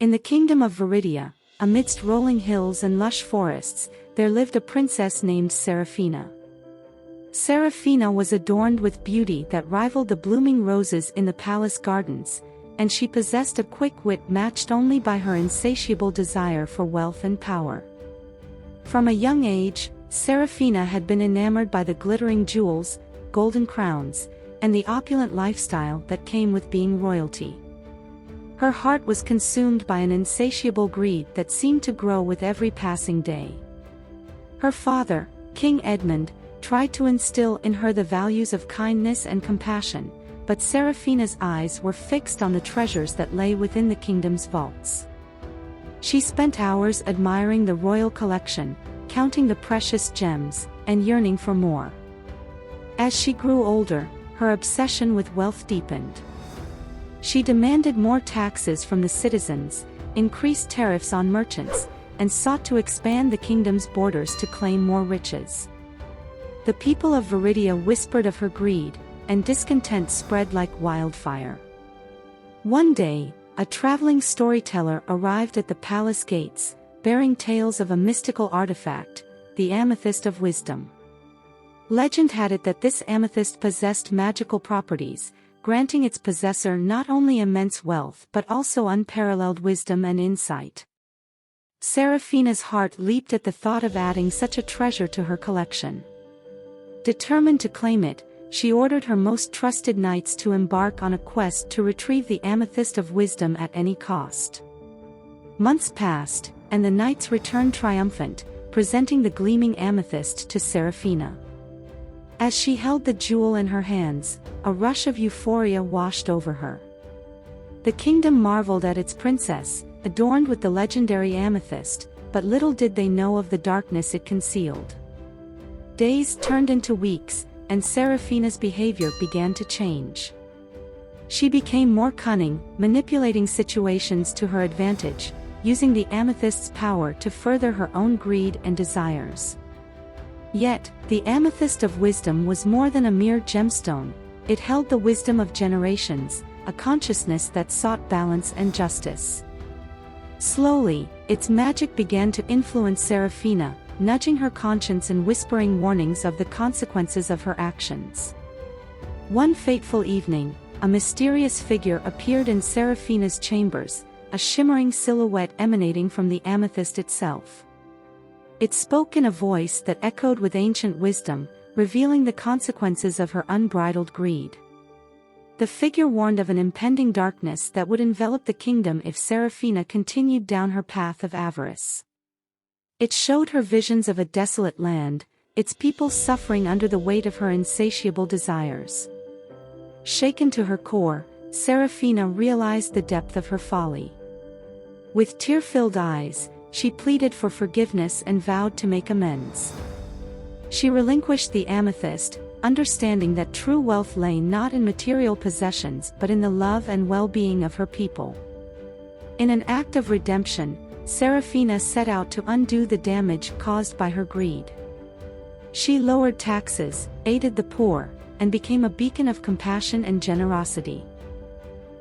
In the kingdom of Viridia, amidst rolling hills and lush forests, there lived a princess named Seraphina. Seraphina was adorned with beauty that rivaled the blooming roses in the palace gardens, and she possessed a quick wit matched only by her insatiable desire for wealth and power. From a young age, Seraphina had been enamored by the glittering jewels, golden crowns, and the opulent lifestyle that came with being royalty. Her heart was consumed by an insatiable greed that seemed to grow with every passing day. Her father, King Edmund, tried to instill in her the values of kindness and compassion, but Seraphina's eyes were fixed on the treasures that lay within the kingdom's vaults. She spent hours admiring the royal collection, counting the precious gems, and yearning for more. As she grew older, her obsession with wealth deepened. She demanded more taxes from the citizens, increased tariffs on merchants, and sought to expand the kingdom's borders to claim more riches. The people of Viridia whispered of her greed, and discontent spread like wildfire. One day, a traveling storyteller arrived at the palace gates, bearing tales of a mystical artifact, the amethyst of wisdom. Legend had it that this amethyst possessed magical properties, granting its possessor not only immense wealth but also unparalleled wisdom and insight. Seraphina's heart leaped at the thought of adding such a treasure to her collection. Determined to claim it, she ordered her most trusted knights to embark on a quest to retrieve the amethyst of wisdom at any cost. Months passed, and the knights returned triumphant, presenting the gleaming amethyst to Seraphina. As she held the jewel in her hands, a rush of euphoria washed over her. The kingdom marveled at its princess, adorned with the legendary amethyst, but little did they know of the darkness it concealed. Days turned into weeks, and Seraphina's behavior began to change. She became more cunning, manipulating situations to her advantage, using the amethyst's power to further her own greed and desires. Yet, the amethyst of wisdom was more than a mere gemstone. It held the wisdom of generations, a consciousness that sought balance and justice. Slowly, its magic began to influence Seraphina, nudging her conscience and whispering warnings of the consequences of her actions. One fateful evening, a mysterious figure appeared in Seraphina's chambers, a shimmering silhouette emanating from the amethyst itself. It spoke in a voice that echoed with ancient wisdom, revealing the consequences of her unbridled greed. The figure warned of an impending darkness that would envelop the kingdom if Seraphina continued down her path of avarice. It showed her visions of a desolate land, its people suffering under the weight of her insatiable desires. Shaken to her core, Seraphina realized the depth of her folly. With tear-filled eyes, she pleaded for forgiveness and vowed to make amends. She relinquished the amethyst, understanding that true wealth lay not in material possessions but in the love and well-being of her people. In an act of redemption, Seraphina set out to undo the damage caused by her greed. She lowered taxes, aided the poor, and became a beacon of compassion and generosity.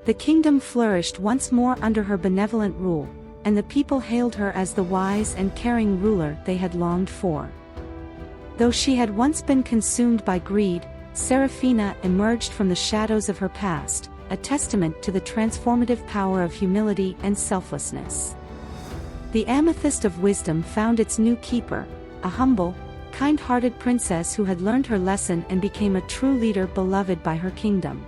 The kingdom flourished once more under her benevolent rule, and the people hailed her as the wise and caring ruler they had longed for. Though she had once been consumed by greed, Seraphina emerged from the shadows of her past, a testament to the transformative power of humility and selflessness. The amethyst of wisdom found its new keeper, a humble, kind-hearted princess who had learned her lesson and became a true leader beloved by her kingdom.